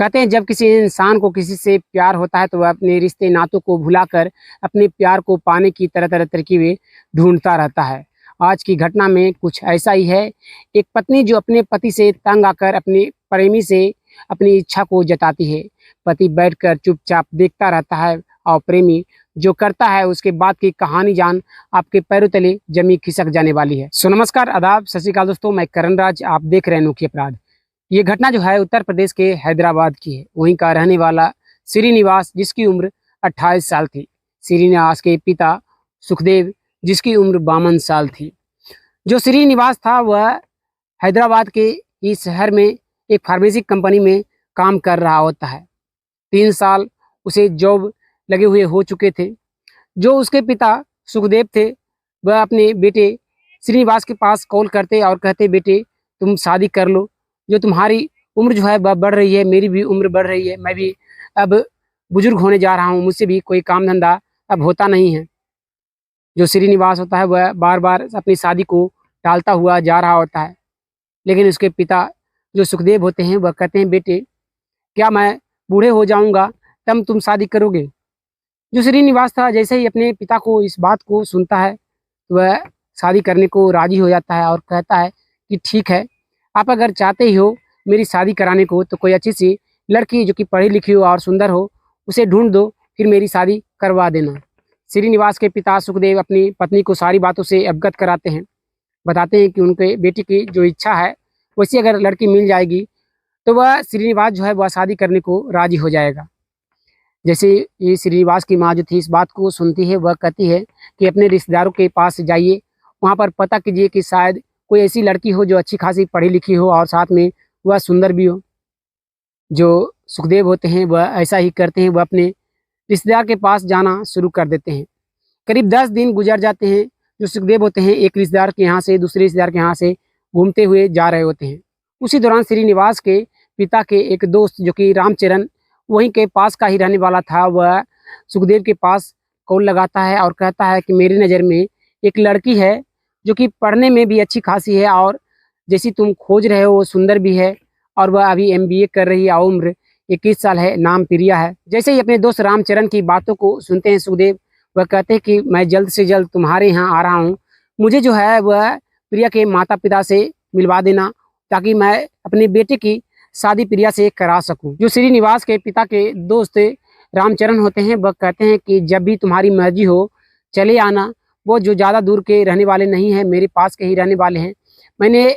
कहते हैं जब किसी इंसान को किसी से प्यार होता है तो वह अपने रिश्ते नातों को भुलाकर अपने प्यार को पाने की तरह तरह तरकीबें ढूंढता रहता है। आज की घटना में कुछ ऐसा ही है। एक पत्नी जो अपने पति से तंग आकर अपने प्रेमी से अपनी इच्छा को जताती है। पति बैठकर चुपचाप देखता रहता है और प्रेमी जो करता है उसके बाद की कहानी जान आपके पैरों तले जमी खिसक जाने वाली है। सो नमस्कार, आदाब, सत श्री अकाल दोस्तों, मैं करण राज, आप देख रहे हैं अनोखी अपराध। ये घटना जो है उत्तर प्रदेश के हैदराबाद की है। वहीं का रहने वाला श्रीनिवास जिसकी उम्र 28 साल थी। श्रीनिवास के पिता सुखदेव जिसकी उम्र 52 साल थी। जो श्रीनिवास था वह हैदराबाद के इस शहर में एक फार्मेसी कंपनी में काम कर रहा होता है। 3 साल उसे जॉब लगे हुए हो चुके थे। जो उसके पिता सुखदेव थे वह अपने बेटे श्रीनिवास के पास कॉल करते और कहते, बेटे तुम शादी कर लो, जो तुम्हारी उम्र जो है वह बढ़ रही है, मेरी भी उम्र बढ़ रही है, मैं भी अब बुजुर्ग होने जा रहा हूँ, मुझसे भी कोई काम धंधा अब होता नहीं है। जो श्रीनिवास होता है वह बार बार अपनी शादी को टालता हुआ जा रहा होता है। लेकिन उसके पिता जो सुखदेव होते हैं वह कहते हैं, बेटे क्या मैं बूढ़े हो जाऊंगा तब तुम शादी करोगे? जो श्रीनिवास था जैसे ही अपने पिता को इस बात को सुनता है वह शादी करने को राजी हो जाता है और कहता है कि ठीक है, आप अगर चाहते ही हो मेरी शादी कराने को तो कोई अच्छी सी लड़की जो कि पढ़ी लिखी हो और सुंदर हो उसे ढूंढ दो, फिर मेरी शादी करवा देना। श्रीनिवास के पिता सुखदेव अपनी पत्नी को सारी बातों से अवगत कराते हैं, बताते हैं कि उनके बेटी की जो इच्छा है वैसी अगर लड़की मिल जाएगी तो वह श्रीनिवास जो है वह शादी करने को राजी हो जाएगा। जैसे ये श्रीनिवास की माँ जो थी इस बात को सुनती है वह कहती है कि अपने रिश्तेदारों के पास जाइए, वहाँ पर पता कीजिए कि शायद कोई ऐसी लड़की हो जो अच्छी खासी पढ़ी लिखी हो और साथ में वह सुंदर भी हो। जो सुखदेव होते हैं वह ऐसा ही करते हैं, वह अपने रिश्तेदार के पास जाना शुरू कर देते हैं। करीब 10 दिन गुजर जाते हैं। जो सुखदेव होते हैं एक रिश्तेदार के यहाँ से दूसरे रिश्तेदार के यहाँ से घूमते हुए जा रहे होते हैं। उसी दौरान श्रीनिवास के पिता के एक दोस्त जो कि रामचरण वहीं के पास का ही रहने वाला था, वह सुखदेव के पास कॉल लगाता है और कहता है कि मेरी नज़र में एक लड़की है जो कि पढ़ने में भी अच्छी खासी है और जैसी तुम खोज रहे हो वो सुंदर भी है और वह अभी MBA कर रही है, उम्र 21 साल है, नाम प्रिया है। जैसे ही अपने दोस्त रामचरण की बातों को सुनते हैं सुखदेव वह कहते हैं कि मैं जल्द से जल्द तुम्हारे यहाँ आ रहा हूँ, मुझे जो है वह प्रिया के माता पिता से मिलवा देना ताकि मैं अपने बेटे की शादी प्रिया से करा सकूं। जो श्रीनिवास के पिता के दोस्त रामचरण होते हैं वह कहते हैं कि जब भी तुम्हारी मर्जी हो चले आना, वो जो ज़्यादा दूर के रहने वाले नहीं हैं, मेरे पास के ही रहने वाले हैं। मैंने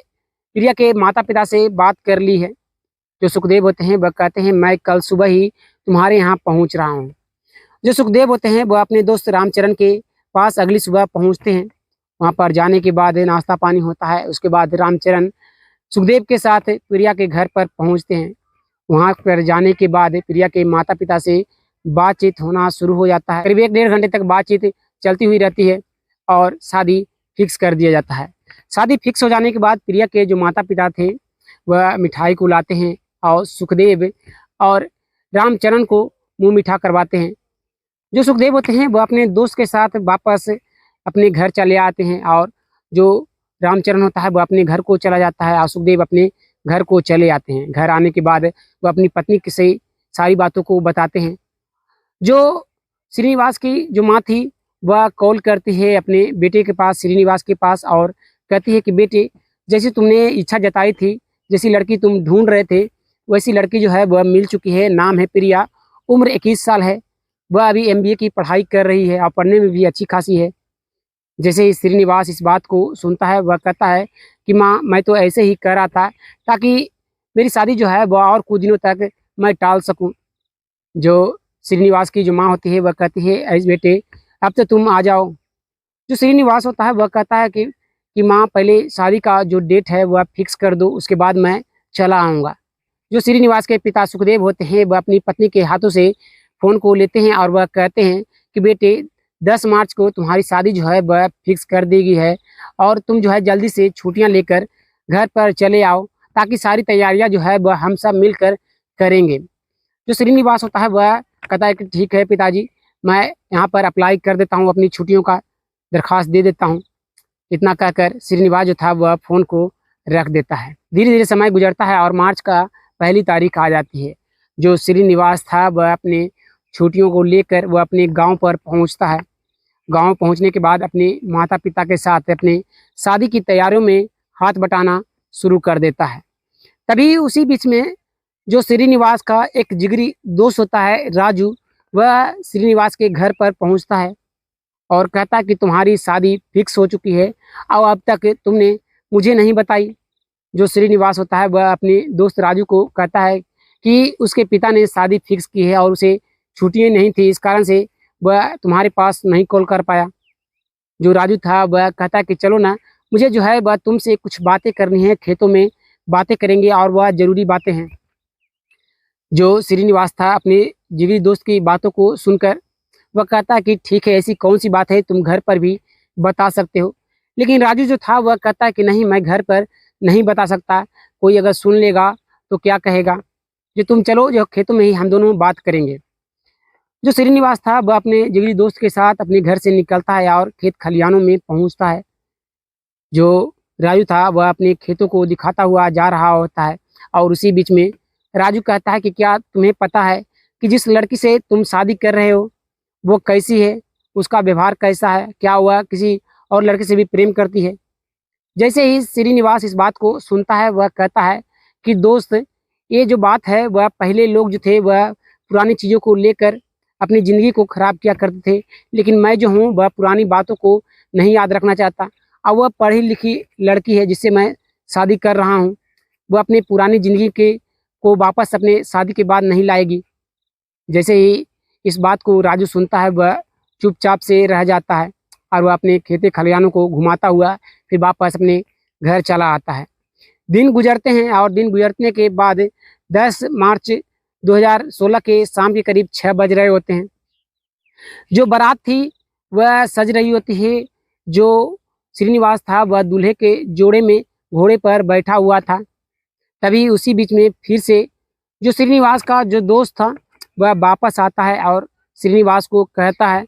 प्रिया के माता पिता से बात कर ली है। जो सुखदेव होते हैं वह कहते हैं मैं कल सुबह ही तुम्हारे यहाँ पहुँच रहा हूँ। जो सुखदेव होते हैं वह अपने दोस्त रामचरण के पास अगली सुबह पहुँचते हैं। वहाँ पर जाने के बाद नाश्ता पानी होता है। उसके बाद रामचरण सुखदेव के साथ प्रिया के घर पर पहुँचते हैं। वहाँ पर जाने के बाद प्रिया के माता पिता से बातचीत होना शुरू हो जाता है। करीब 1-1.5 घंटे तक बातचीत चलती हुई रहती है और शादी फिक्स कर दिया जाता है। शादी फिक्स हो जाने के बाद प्रिया के जो माता पिता थे वह मिठाई को लाते हैं और सुखदेव और रामचरण को मुँह मीठा करवाते हैं। जो सुखदेव होते हैं वह अपने दोस्त के साथ वापस अपने घर चले आते हैं और जो रामचरण होता है वह अपने घर को चला जाता है और सुखदेव अपने घर को चले आते हैं। घर आने के बाद वह अपनी पत्नी से सारी बातों को बताते हैं। जो श्रीनिवास की जो माँ थी वह कॉल करती है अपने बेटे के पास, श्रीनिवास के पास, और कहती है कि बेटे जैसी तुमने इच्छा जताई थी, जैसी लड़की तुम ढूंढ रहे थे वैसी लड़की जो है वह मिल चुकी है, नाम है प्रिया, उम्र 21 साल है, वह अभी MBA की पढ़ाई कर रही है और पढ़ने में भी अच्छी खासी है। जैसे ही श्रीनिवास इस बात को सुनता है वह कहता है कि माँ मैं तो ऐसे ही कर रहा था ताकि मेरी शादी जो है वह और कुछ दिनों तक मैं टाल सकूं। जो श्रीनिवास की जो माँ होती है वह कहती है ऐसे बेटे अब तो तुम आ जाओ। जो श्रीनिवास होता है वह कहता है कि माँ पहले शादी का जो डेट है वह फिक्स कर दो, उसके बाद मैं चला आऊँगा। जो श्रीनिवास के पिता सुखदेव होते हैं वह अपनी पत्नी के हाथों से फ़ोन को लेते हैं और वह कहते हैं कि बेटे 10 मार्च को तुम्हारी शादी जो है वह फिक्स कर दी गई है और तुम जो है जल्दी से छुट्टियां लेकर घर पर चले आओ ताकि सारी तैयारियां जो है वह हम सब मिलकर करेंगे। जो श्रीनिवास होता है वह कहता है कि ठीक है पिताजी, मैं यहाँ पर अप्लाई कर देता हूँ, अपनी छुट्टियों का दरख्वास्त दे देता हूँ। इतना कहकर श्रीनिवास जो था वह फ़ोन को रख देता है। धीरे धीरे समय गुजरता है और मार्च का पहली तारीख आ जाती है। जो श्रीनिवास था वह अपने छुट्टियों को लेकर वह अपने गांव पर पहुंचता है। गांव पहुंचने के बाद अपने माता पिता के साथ अपने शादी की तैयारियों में हाथ बटाना शुरू कर देता है। तभी उसी बीच में जो श्रीनिवास का एक जिगरी दोस्त होता है राजू, वह श्रीनिवास के घर पर पहुंचता है और कहता है कि तुम्हारी शादी फिक्स हो चुकी है और अब तक तुमने मुझे नहीं बताई। जो श्रीनिवास होता है वह अपने दोस्त राजू को कहता है कि उसके पिता ने शादी फिक्स की है और उसे छुट्टियां नहीं थी, इस कारण से वह तुम्हारे पास नहीं कॉल कर पाया। जो राजू था वह कहता है कि चलो ना, मुझे जो है वह तुमसे कुछ बातें करनी है, खेतों में बातें करेंगे और वह ज़रूरी बातें हैं। जो श्रीनिवास था अपने जिगरी दोस्त की बातों को सुनकर वह कहता है कि ठीक है, ऐसी कौन सी बात है, तुम घर पर भी बता सकते हो। लेकिन राजू जो था वह कहता है कि नहीं, मैं घर पर नहीं बता सकता, कोई अगर सुन लेगा तो क्या कहेगा, जो तुम चलो, जो खेतों में ही हम दोनों बात करेंगे। जो श्रीनिवास था वह अपने जिगरी दोस्त के साथ अपने घर से निकलता है और खेत खलिहानों में पहुंचता है। जो राजू था वह अपने खेतों को दिखाता हुआ जा रहा होता है और उसी बीच में राजू कहता है कि क्या तुम्हें पता है कि जिस लड़की से तुम शादी कर रहे हो वो कैसी है, उसका व्यवहार कैसा है, क्या वह किसी और लड़के से भी प्रेम करती है। जैसे ही श्रीनिवास इस बात को सुनता है वह कहता है कि दोस्त, ये जो बात है वह पहले लोग जो थे वह पुरानी चीज़ों को लेकर अपनी ज़िंदगी को ख़राब किया करते थे, लेकिन मैं जो हूँ वह पुरानी बातों को नहीं याद रखना चाहता। अब वह पढ़ी लिखी लड़की है जिससे मैं शादी कर रहा हूँ, वह अपनी पुरानी ज़िंदगी के को वापस अपने शादी के बाद नहीं लाएगी। जैसे ही इस बात को राजू सुनता है वह चुपचाप से रह जाता है और वह अपने खेते खलिहानों को घुमाता हुआ फिर वापस अपने घर चला आता है। दिन गुजरते हैं और दिन गुजरने के बाद 10 मार्च 2016 के शाम के करीब 6 बज रहे होते हैं। जो बारात थी वह सज रही होती है। जो श्रीनिवास था वह दूल्हे के जोड़े में घोड़े पर बैठा हुआ था। तभी उसी बीच में फिर से जो श्रीनिवास का जो दोस्त था वह वापस आता है और श्रीनिवास को कहता है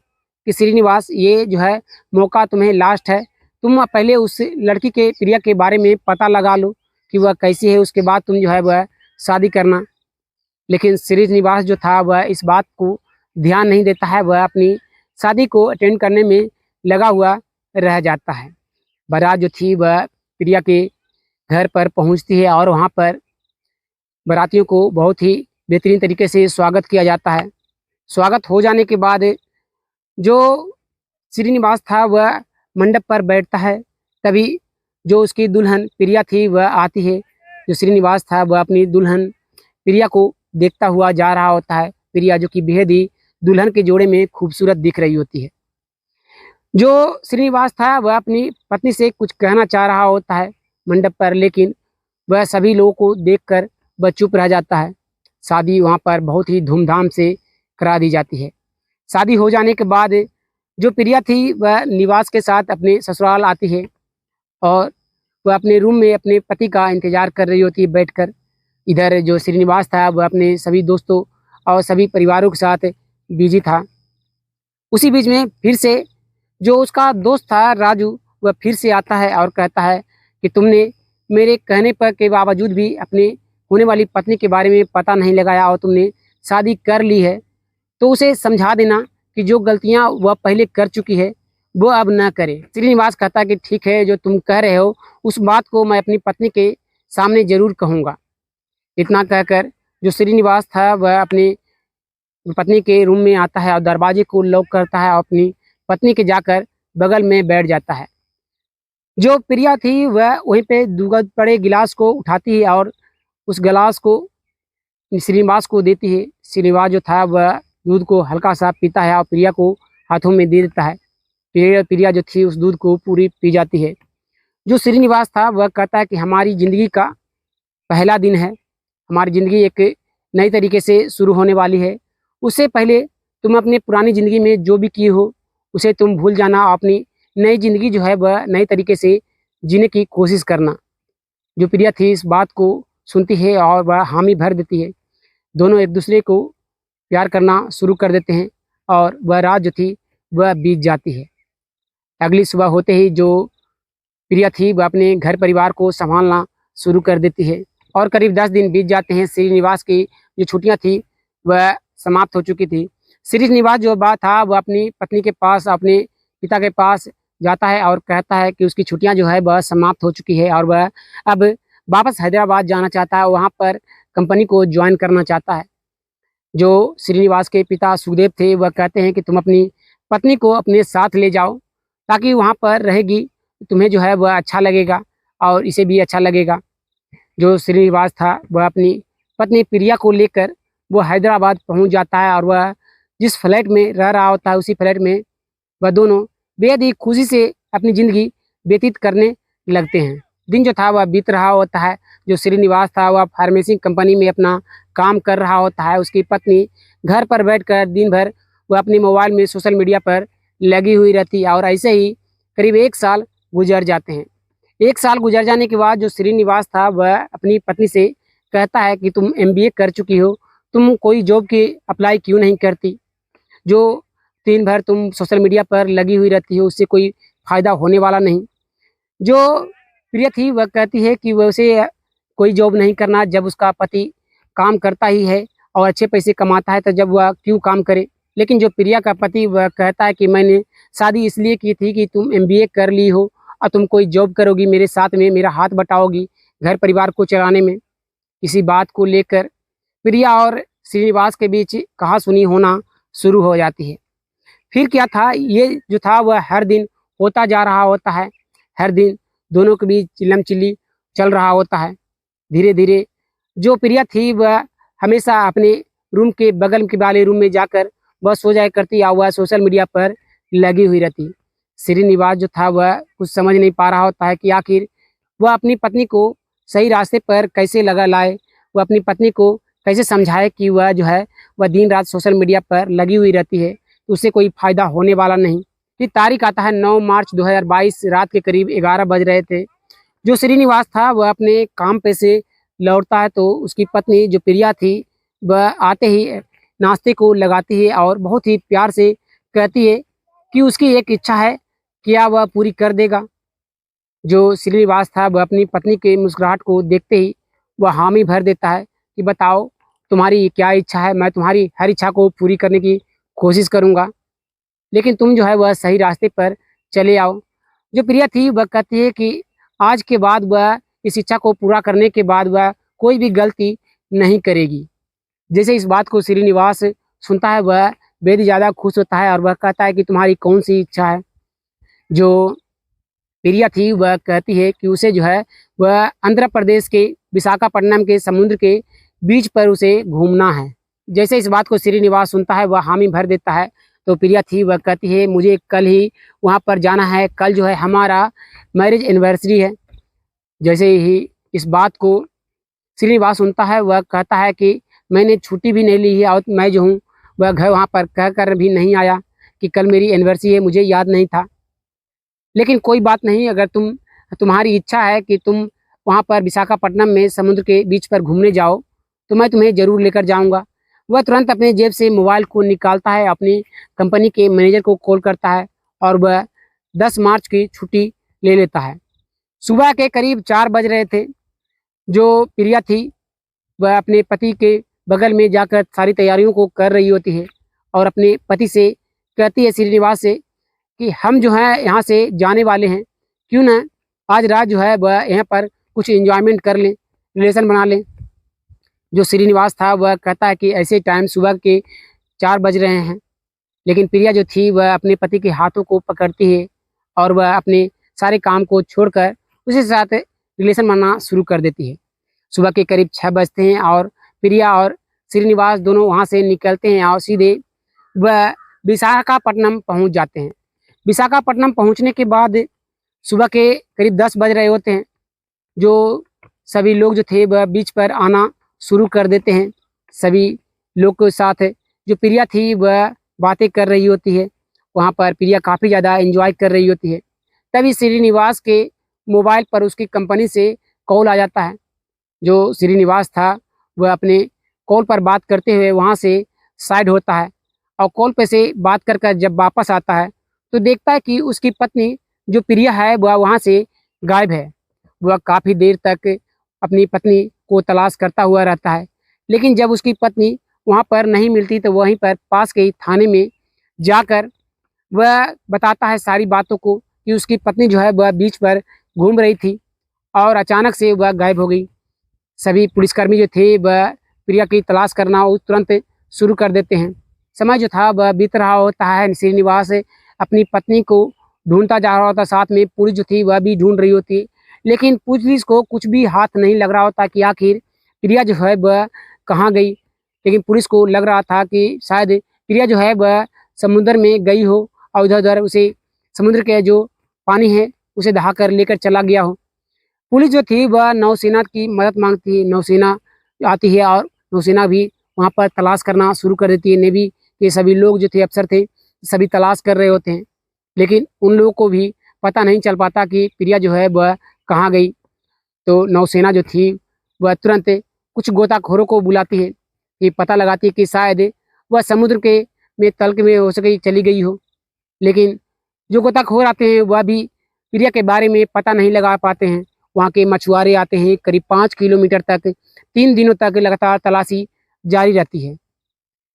कि श्रीनिवास, ये जो है मौका तुम्हें लास्ट है, तुम पहले उस लड़की के प्रिया के बारे में पता लगा लो कि वह कैसी है, उसके बाद तुम जो है वह शादी करना। लेकिन श्रीनिवास जो था वह इस बात को ध्यान नहीं देता है, वह अपनी शादी को अटेंड करने में लगा हुआ रह जाता है। बारात जो थी वह प्रिया के घर पर पहुंचती है और वहां पर बारातियों को बहुत ही बेहतरीन तरीके से स्वागत किया जाता है। स्वागत हो जाने के बाद जो श्रीनिवास था वह मंडप पर बैठता है। तभी जो उसकी दुल्हन प्रिया थी वह आती है। जो श्रीनिवास था वह अपनी दुल्हन प्रिया को देखता हुआ जा रहा होता है। प्रिया जो कि बेहद ही दुल्हन के जोड़े में खूबसूरत दिख रही होती है। जो श्रीनिवास था वह अपनी पत्नी से कुछ कहना चाह रहा होता है मंडप पर, लेकिन वह सभी लोगों को देखकर वह चुप रह जाता है। शादी वहाँ पर बहुत ही धूमधाम से करा दी जाती है। शादी हो जाने के बाद जो प्रिया थी वह निवास के साथ अपने ससुराल आती है और वह अपने रूम में अपने पति का इंतजार कर रही होती है बैठकर। इधर जो श्रीनिवास था वह अपने सभी दोस्तों और सभी परिवारों के साथ बिजी था। उसी बीच में फिर से जो उसका दोस्त था राजू, वह फिर से आता है और कहता है कि तुमने मेरे कहने पर के बावजूद भी अपने होने वाली पत्नी के बारे में पता नहीं लगाया और तुमने शादी कर ली है, तो उसे समझा देना कि जो गलतियां वह पहले कर चुकी है वो अब न करे। श्रीनिवास कहता है कि ठीक है, जो तुम कह रहे हो उस बात को मैं अपनी पत्नी के सामने ज़रूर कहूँगा। इतना कहकर जो श्रीनिवास था वह अपनी पत्नी के रूम में आता है और दरवाजे को लॉक करता है और अपनी पत्नी के जाकर बगल में बैठ जाता है। जो प्रिया थी वह वहीं पे दूध पड़े गिलास को उठाती है और उस गिलास को श्रीनिवास को देती है। श्रीनिवास जो था वह दूध को हल्का सा पीता है और प्रिया को हाथों में दे देता है। प्रिया जो थी उस दूध को पूरी पी जाती है। जो श्रीनिवास था वह कहता है कि हमारी ज़िंदगी का पहला दिन है, हमारी ज़िंदगी एक नई तरीके से शुरू होने वाली है। उससे पहले तुम अपनी पुरानी ज़िंदगी में जो भी किए हो उसे तुम भूल जाना और अपनी नई ज़िंदगी जो है वह नए तरीके से जीने की कोशिश करना। जो प्रिया थी इस बात को सुनती है और वह हामी भर देती है। दोनों एक दूसरे को प्यार करना शुरू कर देते हैं और वह रात जो थी वह बीत जाती है। अगली सुबह होते ही जो प्रिया थी वह अपने घर परिवार को संभालना शुरू कर देती है और करीब 10 दिन बीत जाते हैं। श्रीनिवास की जो छुट्टियां थी वह समाप्त हो चुकी थी। श्रीनिवास जो बात था वह अपनी पत्नी के पास, अपने पिता के पास जाता है और कहता है कि उसकी छुट्टियां जो है वह समाप्त हो चुकी है और वह अब वापस हैदराबाद जाना चाहता है, वहाँ पर कंपनी को ज्वाइन करना चाहता है। जो श्रीनिवास के पिता सुखदेव थे वह कहते हैं कि तुम अपनी पत्नी को अपने साथ ले जाओ, ताकि वहाँ पर रहेगी तुम्हें जो है वह अच्छा लगेगा और इसे भी अच्छा लगेगा। जो श्रीनिवास था वह अपनी पत्नी प्रिया को लेकर वो हैदराबाद पहुँच जाता है और वह जिस फ्लैट में रह रहा होता है उसी फ्लैट में वह दोनों बेहद ही खुशी से अपनी ज़िंदगी व्यतीत करने लगते हैं। दिन जो था वह बीत रहा होता है। जो श्रीनिवास था वह फार्मेसी कंपनी में अपना काम कर रहा होता है। उसकी पत्नी घर पर बैठकर दिन भर वह अपने मोबाइल में सोशल मीडिया पर लगी हुई रहती है और ऐसे ही करीब 1 साल गुजर जाते हैं। 1 साल गुजर जाने के बाद जो श्रीनिवास था वह अपनी पत्नी से कहता है कि तुम एमबीए कर चुकी हो, तुम कोई जॉब की अप्लाई क्यों नहीं करती? जो दिन भर तुम सोशल मीडिया पर लगी हुई रहती हो उससे कोई फ़ायदा होने वाला नहीं। जो प्रिया थी वह कहती है कि वह उसे कोई जॉब नहीं करना, जब उसका पति काम करता ही है और अच्छे पैसे कमाता है तो जब वह क्यों काम करे। लेकिन जो प्रिया का पति वह कहता है कि मैंने शादी इसलिए की थी कि तुम एमबीए कर ली हो और तुम कोई जॉब करोगी, मेरे साथ में मेरा हाथ बटाओगी घर परिवार को चलाने में। इसी बात को लेकर प्रिया और श्रीनिवास के बीच कहा-सुनी होना शुरू हो जाती है। फिर क्या था, ये जो था वह हर दिन होता जा रहा होता है। हर दिन दोनों के बीच चिल्लम-चिल्ली चल रहा होता है। धीरे-धीरे जो प्रिया थी वह हमेशा अपने रूम के बगल के वाले रूम में जाकर वह सो जाया करती या वह सोशल मीडिया पर लगी हुई रहती। श्रीनिवास जो था वह कुछ समझ नहीं पा रहा होता है कि आखिर वह अपनी पत्नी को सही रास्ते पर कैसे लगा लाए, वह अपनी पत्नी को कैसे समझाए कि वह जो है वह दिन-रात सोशल मीडिया पर लगी हुई रहती है, तो उससे कोई फ़ायदा होने वाला नहीं। फिर तारीख आता है 9 मार्च 2022 रात के करीब 11 बज रहे थे। जो श्रीनिवास था वह अपने काम पे से लौटता है तो उसकी पत्नी जो प्रिया थी वह आते ही नाश्ते को लगाती है और बहुत ही प्यार से कहती है कि उसकी एक इच्छा है, क्या वह पूरी कर देगा? जो श्रीनिवास था वह अपनी पत्नी के मुस्कुराहट को देखते ही वह हामी भर देता है कि बताओ तुम्हारी क्या इच्छा है, मैं तुम्हारी हर इच्छा को पूरी करने की कोशिश करूँगा, लेकिन तुम जो है वह सही रास्ते पर चले आओ। जो प्रिया थी वह कहती है कि आज के बाद वह इस इच्छा को पूरा करने के बाद वह कोई भी गलती नहीं करेगी। जैसे इस बात को श्रीनिवास सुनता है वह बेहद ज़्यादा खुश होता है और वह कहता है कि तुम्हारी कौन-सी इच्छा है? जो प्रिया थी वह कहती है कि उसे जो है वह आंध्र प्रदेश के विशाखापट्टनम के समुद्र के बीच पर उसे घूमना है। जैसे इस बात को श्रीनिवास सुनता है वह हामी भर देता है। तो प्रिया थी वह कहती है मुझे कल ही वहाँ पर जाना है, कल जो है हमारा मैरिज एनिवर्सरी है। जैसे ही इस बात को श्रीनिवास सुनता है वह कहता है कि मैंने छुट्टी भी नहीं ली है और मैं जो हूँ वह घर वहाँ पर कह कर भी नहीं आया कि कल मेरी एनिवर्सरी है, मुझे याद नहीं था। लेकिन कोई बात नहीं, अगर तुम्हारी इच्छा है कि तुम वहाँ पर विशाखापट्टनम में समुद्र के बीच पर घूमने जाओ, तो मैं तुम्हें ज़रूर लेकर जाऊँगा। वह तुरंत अपने जेब से मोबाइल को निकालता है, अपनी कंपनी के मैनेजर को कॉल करता है और वह 10 मार्च की छुट्टी ले लेता है। सुबह के करीब 4 बज रहे थे। जो प्रिया थी वह अपने पति के बगल में जाकर सारी तैयारियों को कर रही होती है और अपने पति से कहती है श्रीनिवास से कि हम जो है यहाँ से जाने वाले हैं, क्यों ना आज रात जो है वह यहाँ पर कुछ एंजॉयमेंट कर लें, रिलेशन बना लें। जो श्रीनिवास था वह कहता है कि ऐसे टाइम सुबह के 4 बज रहे हैं, लेकिन प्रिया जो थी वह अपने पति के हाथों को पकड़ती है और वह अपने सारे काम को छोड़कर उसके साथ रिलेशन बनाना शुरू कर देती है। सुबह के करीब 6 बजते हैं और प्रिया और श्रीनिवास दोनों वहाँ से निकलते हैं और सीधे वह विशाखापट्टनम पहुँच जाते हैं। विशाखापट्टनम पहुँचने के बाद सुबह के करीब 10 बज रहे होते हैं। जो सभी लोग जो थे वह बीच पर आना शुरू कर देते हैं। सभी लोग के साथ जो प्रिया थी वह बातें कर रही होती है। वहाँ पर प्रिया काफ़ी ज़्यादा एंजॉय कर रही होती है। तभी श्रीनिवास के मोबाइल पर उसकी कंपनी से कॉल आ जाता है। जो श्रीनिवास था वह अपने कॉल पर बात करते हुए वहाँ से साइड होता है और कॉल पे से बात कर जब वापस आता है तो देखता है कि उसकी पत्नी जो प्रिया है वह वहाँ से गायब है। वह काफ़ी देर तक अपनी पत्नी को तलाश करता हुआ रहता है। लेकिन जब उसकी पत्नी वहाँ पर नहीं मिलती तो वहीं पर पास के ही थाने में जाकर वह बताता है सारी बातों को कि उसकी पत्नी जो है वह बीच पर घूम रही थी और अचानक से वह गायब हो गई। सभी पुलिसकर्मी जो थे वह प्रिया की तलाश करना वो तुरंत शुरू कर देते हैं। समय जो था वह बीत रहा होता है। श्रीनिवास अपनी पत्नी को ढूंढता जा रहा होता, साथ में पुलिस जो थी वह भी ढूंढ रही होती, लेकिन पुलिस को कुछ भी हाथ नहीं लग रहा होता कि आखिर प्रिया जो है वह कहाँ गई। लेकिन पुलिस को लग रहा था कि शायद प्रिया जो है वह समुद्र में गई हो और उधर उधर उसे समुद्र के जो पानी है उसे दहा कर लेकर चला गया हो। पुलिस जो थी वह नौसेना की मदद मांगती है। नौसेना आती है और नौसेना भी वहाँ पर तलाश करना शुरू कर देती है। नेवी के सभी लोग जो थे, अफसर थे, सभी तलाश कर रहे होते हैं, लेकिन उन लोगों को भी पता नहीं चल पाता कि प्रिया जो है वह कहाँ गई। तो नौसेना जो थी वह तुरंत कुछ गोताखोरों को बुलाती है कि पता लगाती है कि शायद वह समुद्र के में तल में हो सके चली गई हो। लेकिन जो गोताखोर आते हैं वह भी प्रिया के बारे में पता नहीं लगा पाते हैं। वहाँ के मछुआरे आते हैं, करीब 5 किलोमीटर तक 3 दिनों तक लगातार तलाशी जारी रहती है,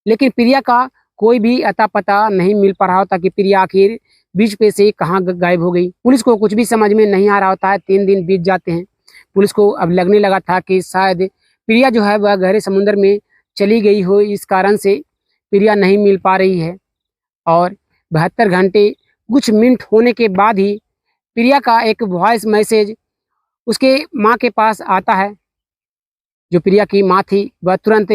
लेकिन प्रिया का कोई भी अता पता नहीं मिल पा रहा होता कि प्रिया आखिर बीच पे से कहाँ गायब हो गई। पुलिस को कुछ भी समझ में नहीं आ रहा होता है। 3 दिन बीत जाते हैं। पुलिस को अब लगने लगा था कि शायद प्रिया जो है वह गहरे समुद्र में चली गई हो, इस कारण से प्रिया नहीं मिल पा रही है। और 72 घंटे कुछ मिनट होने के बाद ही प्रिया का एक वॉइस मैसेज उसके माँ के पास आता है। जो प्रिया की माँ थी वह तुरंत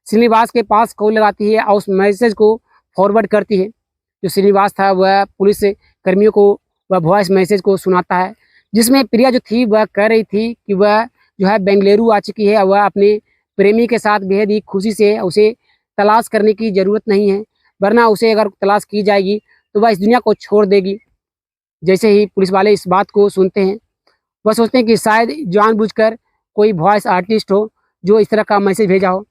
श्रीनिवास के पास कॉल लगाती है और उस मैसेज को फॉरवर्ड करती है। जो श्रीनिवास था वह पुलिस कर्मियों को वह वॉइस मैसेज को सुनाता है, जिसमें प्रिया जो थी वह कह रही थी कि वह जो है बेंगलुरु आ चुकी है। वह अपने प्रेमी के साथ बेहद ही खुशी से उसे तलाश करने की ज़रूरत नहीं है, वरना उसे अगर तलाश की जाएगी तो वह इस दुनिया को छोड़ देगी। जैसे ही पुलिस वाले इस बात को सुनते हैं, वह सोचते हैं कि शायद जानबूझकर कोई वॉइस आर्टिस्ट हो जो इस तरह का मैसेज भेजा हो।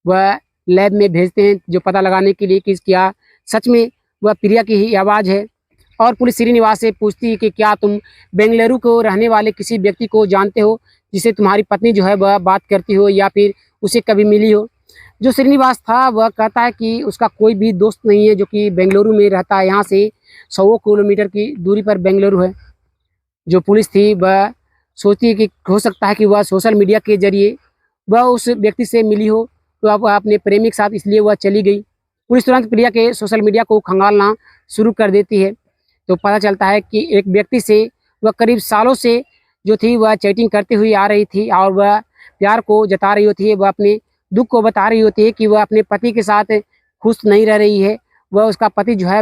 वह लैब में भेजते हैं जो पता लगाने के लिए कि क्या सच में वह प्रिया की ही आवाज़ है। और पुलिस श्रीनिवास से पूछती है कि क्या तुम बेंगलुरु को रहने वाले किसी व्यक्ति को जानते हो जिसे तुम्हारी पत्नी जो है वह बात करती हो या फिर उसे कभी मिली हो। जो श्रीनिवास था वह कहता है कि उसका कोई भी दोस्त नहीं है जो कि बेंगलुरु में रहता है। यहाँ से 100 किलोमीटर की दूरी पर बेंगलुरु है। जो पुलिस थी वह सोचती है कि हो सकता है कि वह सोशल मीडिया के जरिए वह उस व्यक्ति से मिली हो, तो अब अपने प्रेमी के साथ इसलिए वह चली गई। पुलिस तुरंत प्रिया के सोशल मीडिया को खंगालना शुरू कर देती है। तो पता चलता है कि एक व्यक्ति से वह करीब सालों से जो थी वह चैटिंग करती हुई आ रही थी और वह प्यार को जता रही होती है। वह अपने दुख को बता रही होती है कि वह अपने पति के साथ खुश नहीं रह रही है। वह उसका पति जो है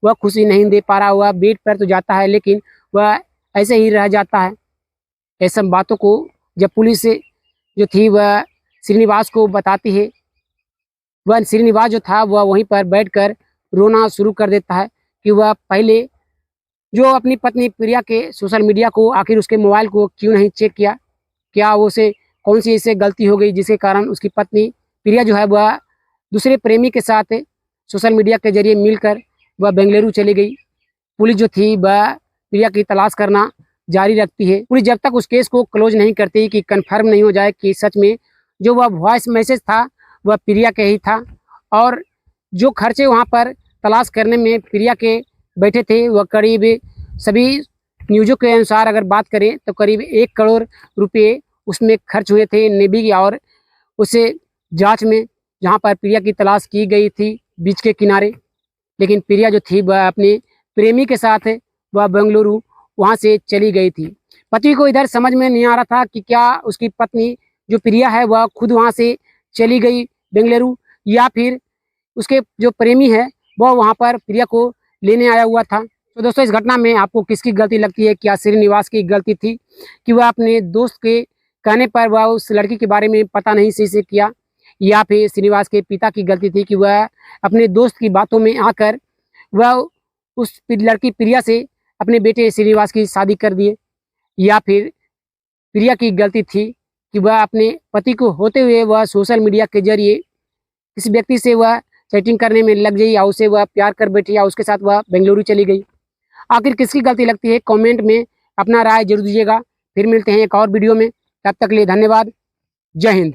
वह खुशी नहीं दे पा रहा। वह बेड पर तो जाता है लेकिन वह ऐसे ही रह जाता है। ये सब बातों को जब पुलिस जो थी वह श्रीनिवास को बताती है, वह श्रीनिवास जो था वह वहीं पर बैठकर रोना शुरू कर देता है कि वह पहले जो अपनी पत्नी प्रिया के सोशल मीडिया को आखिर उसके मोबाइल को क्यों नहीं चेक किया। क्या उसे कौन सी इससे गलती हो गई जिसके कारण उसकी पत्नी प्रिया जो है वह दूसरे प्रेमी के साथ सोशल मीडिया के जरिए मिलकर वह बेंगलुरु चली गई। पुलिस जो थी वह प्रिया की तलाश करना जारी रखती है। पुलिस जब तक उस केस को क्लोज नहीं करती कि कंफर्म नहीं हो जाए कि सच में जो वह वॉइस मैसेज था वह प्रिया के ही था। और जो खर्चे वहाँ पर तलाश करने में प्रिया के बैठे थे वह करीब सभी न्यूज़ों के अनुसार अगर बात करें तो करीब 1 करोड़ रुपये उसमें खर्च हुए थे नेवी और उसे जांच में, जहाँ पर प्रिया की तलाश की गई थी बीच के किनारे। लेकिन प्रिया जो थी वह अपने प्रेमी के साथ वह बेंगलुरु वहाँ से चली गई थी। पति को इधर समझ में नहीं आ रहा था कि क्या उसकी पत्नी जो प्रिया है वह खुद वहाँ से चली गई बेंगलुरु या फिर उसके जो प्रेमी है वह वहाँ पर प्रिया को लेने आया हुआ था। तो दोस्तों, इस घटना में आपको किसकी गलती लगती है? क्या श्रीनिवास की गलती थी कि वह अपने दोस्त के कहने पर वह उस लड़की के बारे में पता नहीं सही से किया, या फिर श्रीनिवास के पिता की गलती थी कि वह अपने दोस्त की बातों में आकर वह उस लड़की प्रिया से अपने बेटे श्रीनिवास की शादी कर दिए, या फिर प्रिया की गलती थी कि वह अपने पति को होते हुए वह सोशल मीडिया के जरिए किसी व्यक्ति से वह चैटिंग करने में लग गई या उसे वह प्यार कर बैठी या उसके साथ वह बेंगलुरु चली गई। आखिर किसकी गलती लगती है? कमेंट में अपना राय जरूर दीजिएगा। फिर मिलते हैं एक और वीडियो में, तब तक के लिए धन्यवाद। जय हिंद।